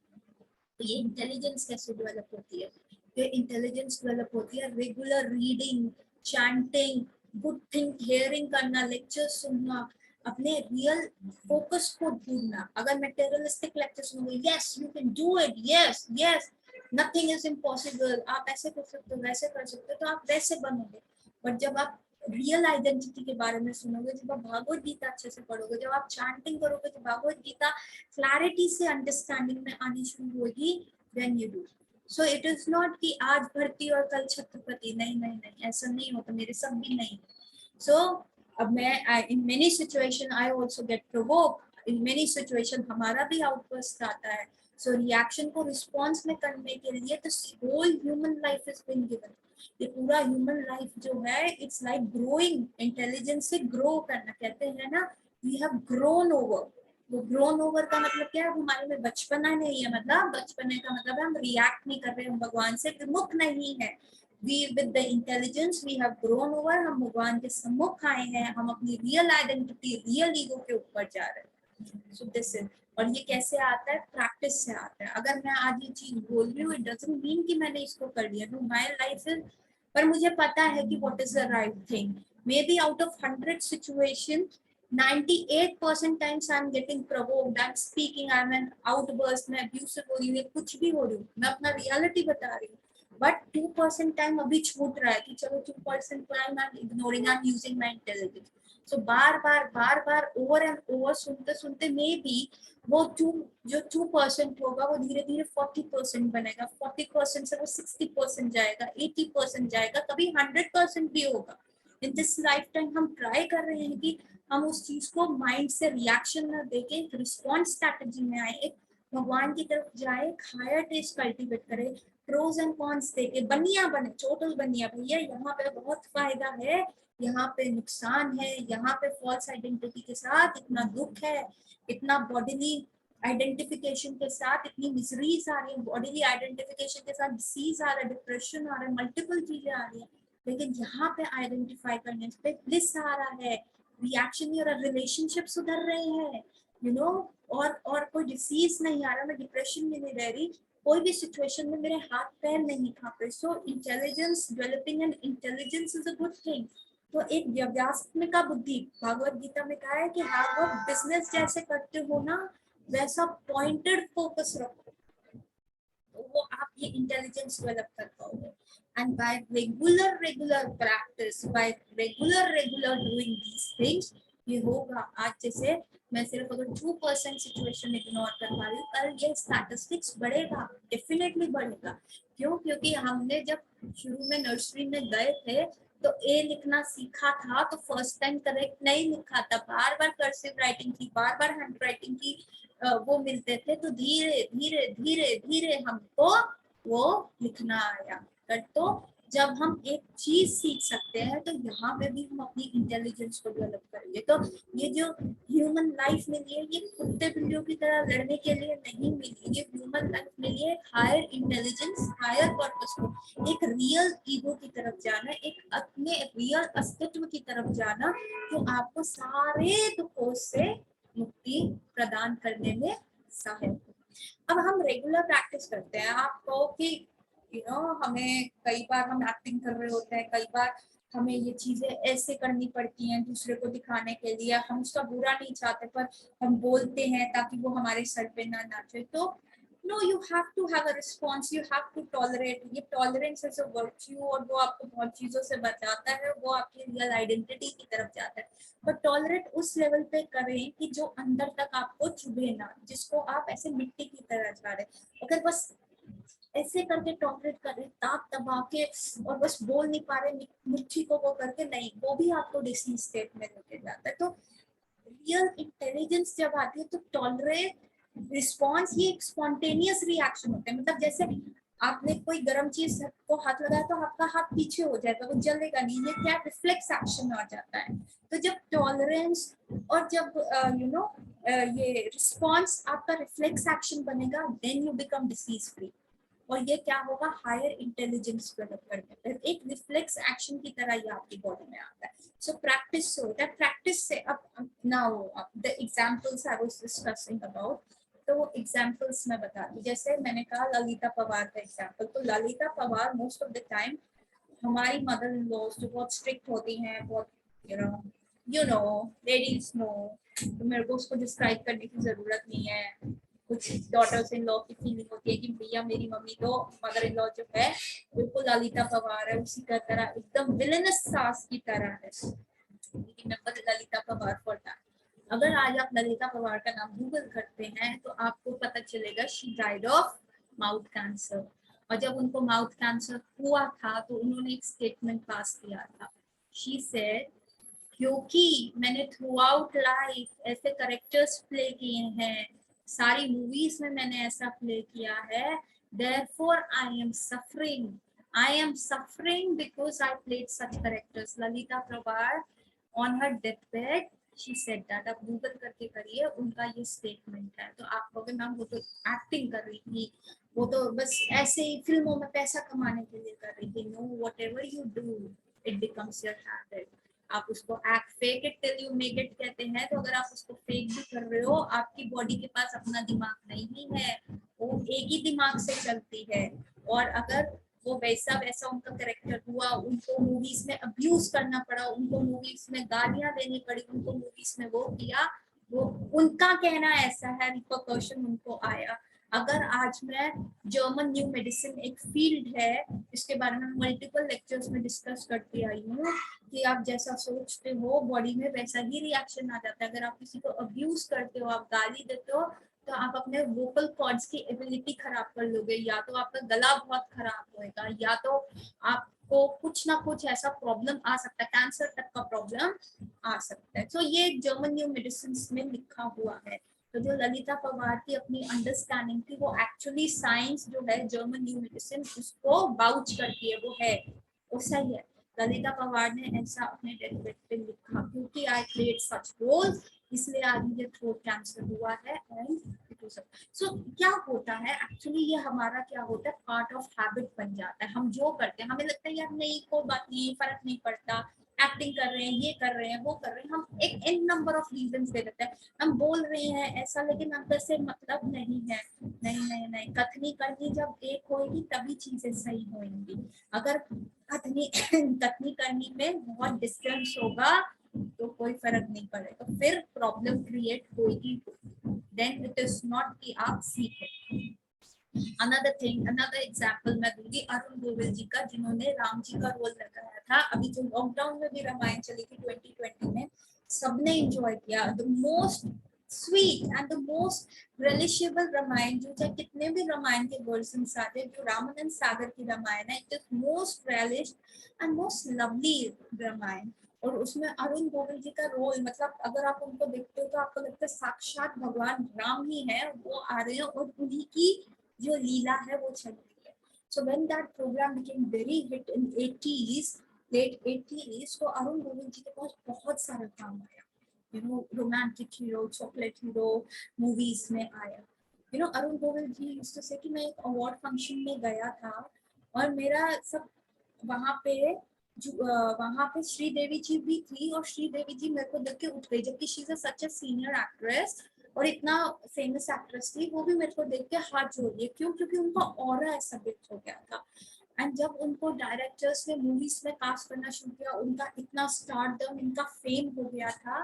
तो ये इंटेलिजेंस कैसे डेवलप होती है? ये इंटेलिजेंस डेवलप होती है regular reading, chanting, good thing hearing करना, लेक्चर सुनना, अपने रियल फोकस को ढूंढना। अगर मटेरियलिस्टिक लेक्चर सुनोगे, yes you can do it, yes yes nothing is impossible, आप ऐसे कर सकते हो, वैसे कर सकते हो, तो आप वैसे बनोगे। बट जब आप रियल आइडेंटिटी के बारे में सुनोगे, जब आप भागवत गीता अच्छे से पढ़ोगे, जब आप चैंटिंग करोगे, जब भागवत गीता क्लैरिटी से अंडरस्टैंडिंग में आनी शुरू होगी, then you do. So it is not कि आज भर्ती और कल छत्रपति, नहीं नहीं नहीं, ऐसा नहीं होता, मेरे सब भी नहीं। सो अब मैं in many situation I also get provoke, in many situation हमारा भी आउटबर्स्ट आता है। सो रिएक्शन को रिस्पॉन्स में करने के लिए तो whole human life is been given. ये पूरा ह्यूमन लाइफ जो है, इट्स लाइक ग्रोइंग, इंटेलिजेंस से ग्रो करना, कहते हैं ना, वी हैव ग्रोन ओवर। वो ग्रोन ओवर का मतलब क्या है? हमारे में बचपना नहीं है, मतलब बचपने का मतलब है हम रिएक्ट नहीं कर रहे, हम भगवान से विमुख नहीं है। We with the intelligence we have grown over, हम भगवान के सम्मुख आए हैं, हम अपनी रियल आइडेंटिटी, रियल ईगो के ऊपर जा रहे हैं। सो दिस इज, और ये कैसे आता है? प्रैक्टिस से आता है। अगर मैं आज ये चीज बोल रही हूँ, इट डजंट मीन कि मैंने इसको कर लिया, नो, माय लाइफ इज, पर मुझे पता है कि what is the right thing. May be out of 100 situation 98% times I am getting provoked, I am speaking, I am N outburst, मैं अब्यूसिव हो रही हूँ, कुछ भी हो रही हूँ, मैं अपना रियलिटी बता रही हूँ। बट 2% टाइम अभी छूट रहा है कि चलो 2% time I am ignoring, I am using my intelligence. So bar bar over and over सुनते सुनते मे बी वो जो 2% होगा वो धीरे धीरे 40% बनेगा, 40% से वो 60% जाएगा, 80% जाएगा, कभी 100% भी होगा। इन दिस लाइफ टाइम हम ट्राई कर रहे हैं कि हम उस चीज को माइंड से रिएक्शन ना देके रिस्पॉन्स स्ट्रैटेजी में आए, एक भगवान की तरफ जाए, हायर टेस्ट कल्टीवेट करे, प्रोज एंड कॉन्स देके बनिया बने, टोटल बनिया, भैया यहाँ पे बहुत फायदा है, यहाँ पे नुकसान है, यहाँ पे फॉल्स आइडेंटिटी के साथ इतना दुख है, इतना बॉडीली आइडेंटिफिकेशन के साथ इतनी मिजरीज आ रही है, बॉडीली आइडेंटिफिकेशन के साथ डिसीज आ रहा है, डिप्रेशन आ रहा है, मल्टीपल चीजें आ रही है, लेकिन यहाँ पे आइडेंटिफाई करने पे ब्लिस आ रहा है, रिएक्शन और रिलेशनशिप सुधर रहे हैं, यू नो, और कोई डिसीज नहीं आ रहा, मैं डिप्रेशन में नहीं रह रही, कोई भी सिचुएशन में मेरे हाथ पैर नहीं कांप रहे। So intelligence, developing an intelligence is a good thing. तो एक व्यवसायिका बुद्धि, भागवत गीता में कहा है कि हाँ, वो बिजनेस जैसे करते हो ना, वैसा पॉइंटेड फोकस रखो, तो वो आप ये इंटेलिजेंस डेवलप कर पाओगे। And bye regular practice, bye regular doing these things, ये होगा। आज जैसे मैं सिर्फ अगर 2% सिचुएशन इग्नोर कर पा रही हूँ, कल ये स्टैटिस्टिक्स बढ़ेगा, डेफिनेटली बढ़ेगा। क्यों? क्योंकि हमने जब शुरू में नर्सरी में गए थे तो ए लिखना सीखा था, तो फर्स्ट टाइम करेक्ट नहीं लिखा था, बार बार कर्सिव राइटिंग की, बार बार हैंड राइटिंग की वो मिलते थे, तो धीरे धीरे धीरे धीरे हमको वो लिखना आया। तो जब हम एक चीज सीख सकते हैं तो यहाँ पे भी हम अपनी इंटेलिजेंस को डेवलप करेंगे। तो ये जो ह्यूमन लाइफ मिली है, ये कुत्ते बिल्लियों की तरह लड़ने के लिए नहीं मिली। ये ह्यूमन लाइफ मिली है हायर इंटेलिजेंस, हायर पर्पस को, एक रियल ईगो की तरफ जाना, एक अपने रियल अस्तित्व की तरफ जाना, जो आपको सारे दुखों से मुक्ति प्रदान करने में सहायक। अब हम रेगुलर प्रैक्टिस करते हैं। आप कहो कि हमें कई बार हम एक्टिंग कर रहे होते हैं, कई बार हमें ये चीजें ऐसे करनी पड़ती हैं दूसरे को दिखाने के लिए, हम उसका बुरा नहीं चाहते पर हम बोलते हैं ताकि वो हमारे सर पे ना नाचे। तो no, you have to have a response, you have to tolerate. ये टॉलरेंस इज अ वर्च्यू, और वो आपको बहुत चीजों से बचाता है, वो आपकी रियल आइडेंटिटी की तरफ जाता है। पर टॉलरेट उस लेवल पे करें कि जो अंदर तक आपको चुभे ना, जिसको आप ऐसे मिट्टी की तरह जा रहे। अगर बस ऐसे करके टॉलरेट कर रहे, दांत दबा के और बस बोल नहीं पा रहे, मुट्ठी को वो करके, नहीं, वो भी आपको डिसीज स्टेट में लेके जाता है। तो रियल इंटेलिजेंस जब आती है तो टॉलरेट, रिस्पॉन्स, ये एक स्पॉन्टेनियस रिएक्शन होता है। मतलब जैसे आपने कोई गर्म चीज को हाथ लगाया तो आपका हाथ पीछे हो जाएगा, वो जलेगा नहीं, ये क्या रिफ्लेक्स एक्शन आ जाता है। तो जब टॉलरेंस और जब ये रिस्पॉन्स आपका रिफ्लेक्स एक्शन बनेगा, then you become disease free. और ये क्या होगा? हायर इंटेलिजेंस डेवलप करने पर एक रिफ्लेक्स एक्शन की तरह ये आपकी बॉडी में आता है। सो प्रैक्टिस से होता है, प्रैक्टिस से। अब now the examples I was discussing about, तो वो एग्जांपल्स मैं बता दूं। जैसे मैंने कहा ललिता पवार का एग्जांपल, तो Lalita Pawar most of the time हमारी मदर इन लॉ जो बहुत स्ट्रिक्ट होती हैं, बहुत यू नो लेडीज नो, तो मेरे को उसको डिस्क्राइब करने की जरूरत नहीं है। कुछ डॉटर्स इन लॉ की फीलिंग होती है कि भैया मेरी मम्मी तो मदर इन लॉ जो है बिल्कुल ललिता पवार है, उसी का तरह एकदम विलेनस सास की तरह है। Remember Lalita Pawar for that. अगर आज आप ललिता पवार का नाम गूगल करते हैं तो आपको पता चलेगा she died of mouth cancer. और जब उनको माउथ कैंसर हुआ था तो उन्होंने एक स्टेटमेंट पास किया था। शी सेड, क्योंकि मैंने थ्रू आउट लाइफ ऐसे करेक्टर्स प्ले किए हैं, सारी मूवीज में मैंने ऐसा प्ले किया है, therefore I am suffering because I played such characters. Lalita Prabhar on her deathbed she said that। आप गूगल करके करिए, उनका ये स्टेटमेंट है। तो आप कहोगे मैम वो तो एक्टिंग कर रही थी, वो तो बस ऐसे ही फिल्मों में पैसा कमाने के लिए कर रही थी। No, whatever you do it becomes your habit। आप उसको act fake it till you make it कहते हैं। तो अगर आप उसको फेक भी कर रहे हो, आपकी बॉडी के पास अपना दिमाग नहीं है, वो एक ही दिमाग से चलती है। और अगर वो वैसा वैसा उनका कैरेक्टर हुआ, उनको मूवीज में अब्यूज करना पड़ा, उनको मूवीज में गालियां देनी पड़ी, उनको मूवीज में वो किया, वो उनका कहना ऐसा है, रिपरकशन उनको आया। अगर आज मैं जर्मन न्यू मेडिसिन एक फील्ड है, इसके बारे में मल्टीपल लेक्चर्स में डिस्कस करती आई हूँ कि आप जैसा सोचते हो बॉडी में वैसा ही रिएक्शन आ जाता है। अगर आप किसी को अब्यूज करते हो, आप गाली देते हो, तो आप अपने वोकल कॉर्ड्स की एबिलिटी खराब कर लोगे, या तो आपका गला बहुत खराब होएगा, या तो आपको कुछ ना कुछ ऐसा प्रॉब्लम आ सकता है, कैंसर तक का प्रॉब्लम आ सकता है। तो ये जर्मन न्यू मेडिसिन में लिखा हुआ है। तो जो ललिता पवार की अपनी अंडरस्टैंडिंग थी, वो एक्चुअली साइंस जो है जर्मन न्यू मेडिसिन उसको बाउच करती है, वो है, वो सही है। ललिता पवार ने ऐसा अपने डेथबेड पे लिखा, क्योंकि आई प्लेड सच रोल्स, इसलिए आज मुझे थ्रोट कैंसर हुआ है। एंड सो क्या होता है एक्चुअली, ये हमारा क्या होता है, पार्ट ऑफ हैबिट बन जाता है। हम जो करते हैं हमें लगता है यार नहीं कोई बात नहीं, फर्क नहीं पड़ता, एक्टिंग कर रहे हैं, ये कर रहे हैं, वो कर रहे हैं, हम एक इन नंबर ऑफ रीजंस दे देते हैं। हम बोल रहे हैं ऐसा, लेकिन अंदर से मतलब नहीं है। नहीं नहीं नहीं, कथनी करनी जब एक होगी तभी चीजें सही होंगी। अगर कथनी कथनी करनी में बहुत डिस्टेंस होगा तो कोई फर्क नहीं पड़ेगा, फिर प्रॉब्लम क्रिएट होगी। देन इट इज नॉट कि आप सीखे। अनदर थिंग, अनदर एग्जांपल मैं दूंगी अरुण गोविल जी का, जिन्होंने राम जी का रोल लगाया था। अभी जो लॉकडाउन में भी रामायण चली थी 2020 में, सबने एंजॉय किया। The most sweet and the most relatable Ramayan, जो चाहे कितने भी रामायण के वर्जन्स आते हैं, जो रामानंद सागर की रामायण है, it is most realist and most lovely Ramayan. और उसमें अरुण गोविल जी का रोल, मतलब अगर आप उनको देखते हो तो आपको लगता है साक्षात भगवान राम ही है, वो आ रहे हैं और उन्हीं की जो लीला है वो चल रही है। So when that program became very hit in 80s, late 80s, तो अरुण गोविल जी के पास बहुत सारा काम आया। You know, romantic hero, chocolate hero movies में आया। You know, Arun Govil ji used to say कि मैं एक अवार्ड फंक्शन में गया था और मेरा सब वहां पे वहां पे श्रीदेवी जी भी थी, और श्रीदेवी जी मेरे को देख के उठ गई, जबकि she is such a senior actress और इतना फेमस एक्ट्रेस थी। वो भी मेरे को देख के हाथ जोड़ दिए। क्यों? क्योंकि उनका ऑरा ऐसा बिल्ड हो गया था। एंड जब उनको डायरेक्टर्स ने मूवीज में कास्ट करना शुरू किया, उनका इतना स्टारडम, इनका फेम हो गया था,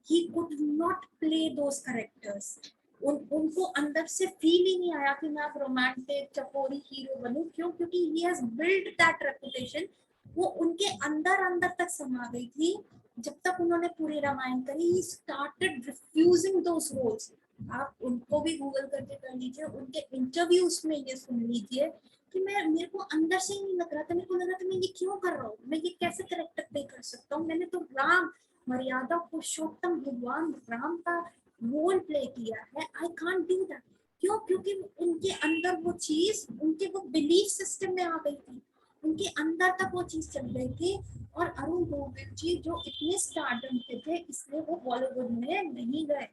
he could not play those characters. उनको अंदर से फील ही नहीं आया कि मैं अब रोमांटिक चपोरी हीरो बनूं। क्यों? क्योंकि he has build that reputation. वो उनके अंदर अंदर तक समा गई थी। जब तक उन्होंने पूरी रामायण करी, he started refusing those roles. आप उनको भी गूगल करके कर लीजिए, उनके इंटरव्यूज में ये सुन लीजिए कि मैं, मेरे को अंदर से ही नहीं लग रहा था, मेरे को लग रहा था मैं ये क्यों कर रहा हूँ, मैं ये कैसे करेक्टर प्ले कर सकता हूँ, मैंने तो राम, मर्यादा पुरुषोत्तम भगवान राम का रोल प्ले किया है, आई कांट डू दैट। क्यों? क्योंकि उनके अंदर वो चीज, उनके वो बिलीफ सिस्टम में आ गई थी, उनके अंदर तक वो चीज चल रही थी। और अरुण गोविल जी जो इतने स्टारडम के थे, इसलिए वो बॉलीवुड में नहीं गए।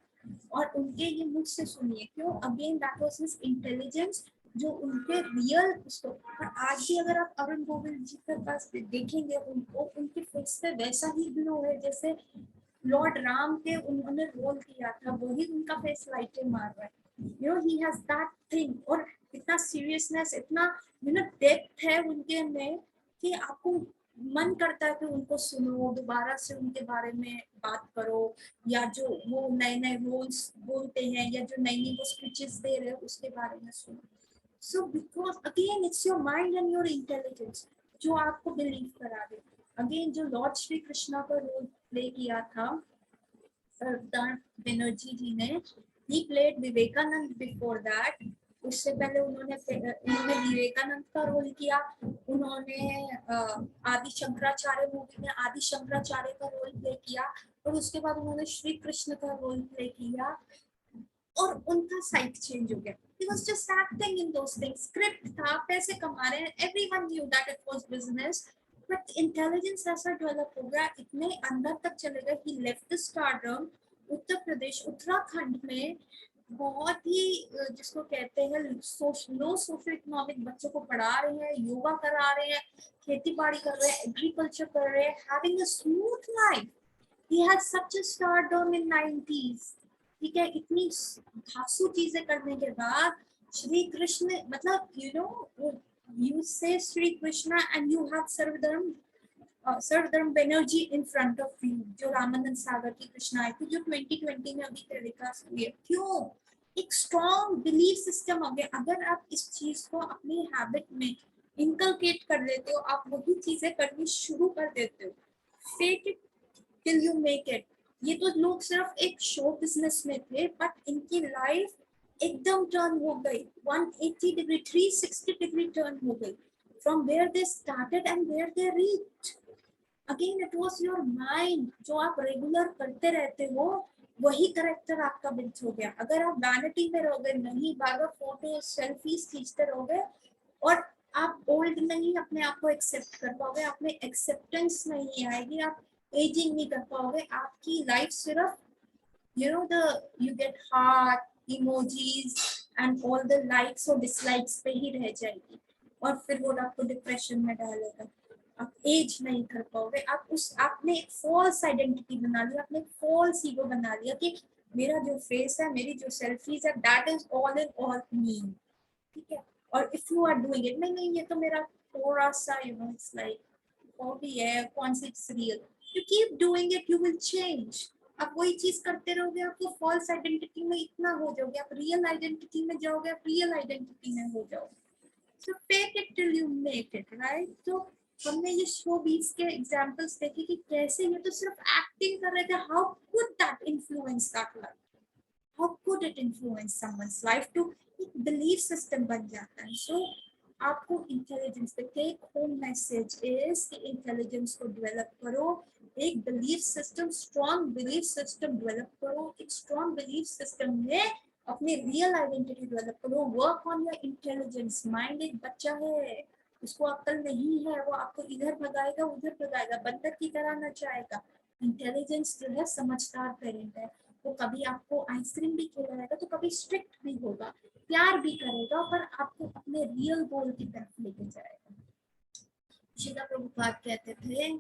और उनके, ये मुझसे सुनिए क्यों, again that was his intelligence, जो उनके रियल उसको। और आज भी अगर आप अरुण गोविल जी के पास देखेंगे उनको, उनके फेस पे वैसा ही ग्लो है जैसे लॉर्ड राम के उन्होंने रोल किया था, वही उनका फेस लाइटें मार रहा है। You know, he has that thing. और इतना सीरियसनेस, इतना यू नो डेप्थ है उनके में कि आपको मन करता है कि उनको सुनो, दोबारा से उनके बारे में बात करो, या जो वो नए नए रोल्स बोलते हैं, या जो नई नई वो स्पीचेस दे रहे हैं उसके बारे में सुनो। So because again it's your mind and your intelligence जो आपको बिलीव करा दे। अगेन जो लॉर्ड श्री कृष्णा का रोल प्ले किया था सरदार बनर्जी जी ने, he played Vivekananda before that. उससे पहले उन्होंने विवेकानंद का रोल किया। उन्होंने आदि शंकराचार्य मूवी में आदि शंकराचार्य का रोल प्ले किया, और उसके बाद उन्होंने श्री कृष्ण का रोल प्ले किया, और उनका साइड चेंज हो गया। He was just acting in those things. Script था, पैसे कमा रहे हैं, everyone knew that it was business. But intelligence ऐसा डेवलप हो गया, इतने अंदर तक चले गए। He left the stardom, Uttar Pradesh, Uttarakhand में बहुत ही जिसको कहते हैं लो सोशो इकोनॉमिक बच्चों को पढ़ा रहे हैं, योगा करा रहे हैं, खेती बाड़ी कर रहे हैं, एग्रीकल्चर कर रहे हैं, having a smooth life. He had such a stardom in 90s. ठीक है, इतनी धांसू चीजें करने के बाद श्री कृष्ण, मतलब you know, you say Shri Krishna and you have Sarvadaman Banerjee in front of you, जो रामानंद सागर की कृष्णा आई थी, जो 2020 में अभी टेलीकास्ट हुई है। क्यों? एक स्ट्रॉन्ग बिलीफ सिस्टम हो गया। अगर आप इस चीज को अपनी हैबिट में इनकलकेट कर लेते हो, आप वही चीजें करनी शुरू कर देते हो। Fake it till you make it. ये तो लोग सिर्फ एक शो बिजनेस में थे, बट इनकी लाइफ एकदम टर्न हो गई, 180 डिग्री 360 डिग्री टर्न हो गई, from where they started and where they reached. Again it was your mind, जो आप रेगुलर करते रहते हो वही करेक्टर आपका बिल्ड हो गया। अगर आप वैनिटी में रहोगे, नहीं बार बार फोटो सेल्फीज खींचते रहोगे, और आप ओल्ड नहीं अपने आप को एक्सेप्ट कर पाओगे, आप में एक्सेप्टेंस नहीं आएगी, आप एजिंग नहीं कर पाओगे, आपकी लाइफ सिर्फ you know the you get heart emojis and all the likes और dislikes पे ही रह जाएगी, और फिर वो आपको डिप्रेशन में डालेगा। आप एज नहीं कर पाओगे, आप उस आपने एक फॉल्स आइडेंटिटी बना लिया, आपने एक फॉल्स ईगो बना लिया कि मेरा जो फेस है, मेरी जो सेल्फीज है, that is all in all me. ठीक है, और if you are doing it, नहीं ये तो मेरा थोड़ा सा you know it's like hobby है, कौन सी it's real, you keep doing it, you will change. आप वही चीज करते रहोगे, आपको फॉल्स आइडेंटिटी में इतना हो जाओगे, आप रियल आइडेंटिटी में जाओगे, आप रियल आइडेंटिटी में हो जाओगे। So fake it till you make it, right? तो हमने ये शो बीच के एग्जांपल्स देखे कि कैसे ये तो सिर्फ एक्टिंग कर रहे थे, how could that influence that life, how could it influence someone's life, to एक बिलीफ सिस्टम बन जाता है। सो आपको इंटेलिजेंस पे टेक होम मैसेज इज कि इंटेलिजेंस को डेवलप करो, एक belief system, strong belief system develop करो, एक स्ट्रॉन्ग बिलीफ सिस्टम में अपनी रियल आइडेंटिटी डेवलप करो, work on your intelligence. Mind एक बच्चा है, उसको अक्ल नहीं है, वो आपको इधर भगाएगा उधर भगाएगा, बंदर की तरह नचाएगा। इंटेलिजेंस जो है समझदार पेरेंट है, वो कभी आपको आइसक्रीम भी खिलाएगा तो कभी स्ट्रिक्ट भी होगा, प्यार भी करेगा, पर आपको अपने रियल गोल की तरफ लेके जाएगा। शिला प्रभुपाद कहते थे,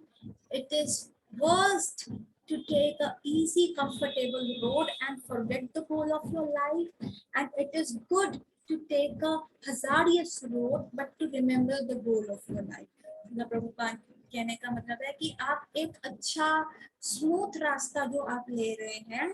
it is worst to take a easy comfortable road and forget the goal of your life, and it is good to take a hazardous road but to remember the goal of your life। शिला प्रभुपाद कहने का मतलब है कि आप एक अच्छा स्मूथ रास्ता जो आप ले रहे हैं,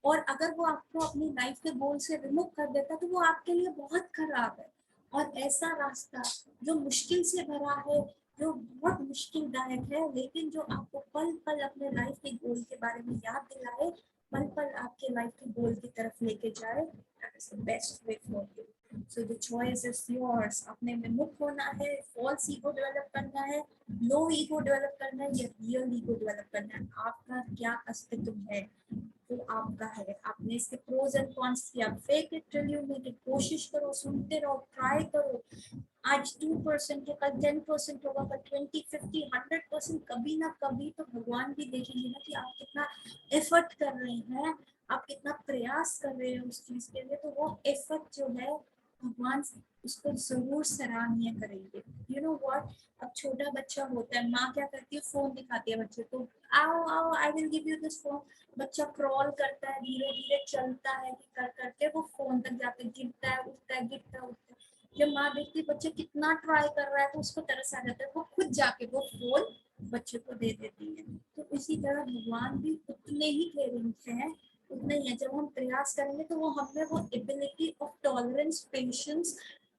और अगर वो आपको अपनी लाइफ के गोल से रिमूव कर देता तो वो आपके लिए बहुत खराब है। और ऐसा रास्ता जो मुश्किल से भरा है, जो बहुत मुश्किलदायक है, लेकिन जो आपको पल पल अपने लाइफ के गोल के बारे में याद दिलाए, पल पल आपके लाइफ के गोल की तरफ लेके जाए, that is the best way for you. So the choice is yours. अपने में मुक्त होना है, फॉल्स ईगो डेवलप करना है, लो ईगो डेवलप करना है, या रियल ईगो डेवलप करना है। आपका क्या अस्तित्व है वो आपका है। आपने इसके प्रोज एंड कॉन्स किया, fake it till you make it, कोशिश करो, सुनते रहो, ट्राई करो। आज 2% है, कल 10% होगा, कल 20, 50, 100%, कभी ना कभी तो भगवान भी देखेंगे ना कि आप कितना एफर्ट कर रहे हैं, आप कितना प्रयास कर रहे हैं उस चीज के लिए, तो वो एफर्ट जो है भगवान उसको जरूर सराहनीय करेंगे। यू नो व्हाट, अब छोटा बच्चा होता है, माँ क्या करती है, फोन दिखाती है बच्चे को, आओ आओ I will give you this phone. बच्चा क्रॉल करता है, धीरे धीरे चलता है, कर करके वो फोन तक जाके गिरता है, उठता है, गिरता है, उठता है। जब माँ देखती है बच्चा कितना ट्राई कर रहा है तो उसको तरस आ जाता है, वो खुद जाके वो फोन बच्चे को दे देती है। तो इसी तरह भगवान भी उतने ही केयरिंग हैं, उतने ही है। जब हम प्रयास करेंगे तो वो हमें वो ability of tolerance, patience,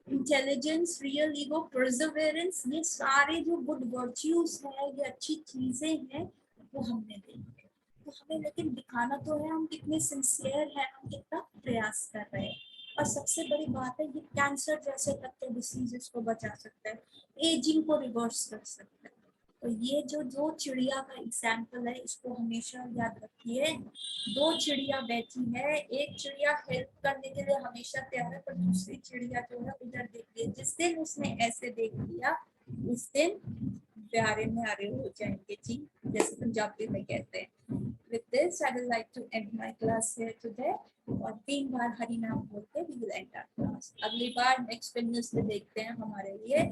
intelligence, real ego, Perseverance, ये सारे जो गुड वर्च्यूज है, ये अच्छी चीजें हैं, वो हमने देंगे। तो हमें लेकिन दिखाना तो है हम कितने सिंसियर हैं, हम कितना प्रयास कर रहे हैं। और सबसे बड़ी बात है, ये कैंसर जैसे तक के डिसीजेस को बचा सकता है, एजिंग को रिवर्स कर सकता है। तो ये जो दो चिड़िया का एग्जाम्पल है, इसको हमेशा याद रखिए। दो चिड़िया बैठी है, एक चिड़िया हेल्प करने के लिए हमेशा तैयार है, पर दूसरी चिड़िया जो है उधर देख रही है। जिस दिन उसने ऐसे देख लिया, उस दिन प्यारे न्यारे हो जाएंगे जी, जैसे पंजाबी में कहते हैं। With this, I would like to end my class here today. और 3 बार हरि नाम बोल के we will end our class। अगली बार नेक्स्ट पेजेस पे देखते हैं हमारे लिए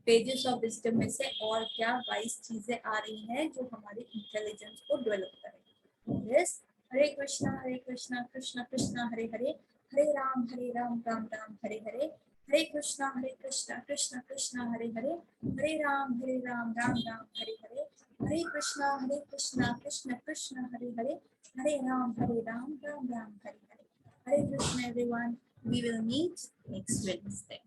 पेजेस ऑफ विजडम में से और क्या वाइज चीजें आ रही हैं जो हमारे इंटेलिजेंस को डेवलप करेंगे। Yes, Hare Krishna Krishna Krishna Hare Hare, Hare Ram Ram Ram Hare Hare, Hare Krishna Krishna Krishna Hare Hare, Hare Ram Ram Ram Hare Hare, Hare Krishna Krishna Krishna Hare Hare, Hare Ram Ram Ram Hare Hare. Hare Krishna everyone, we will meet next Wednesday।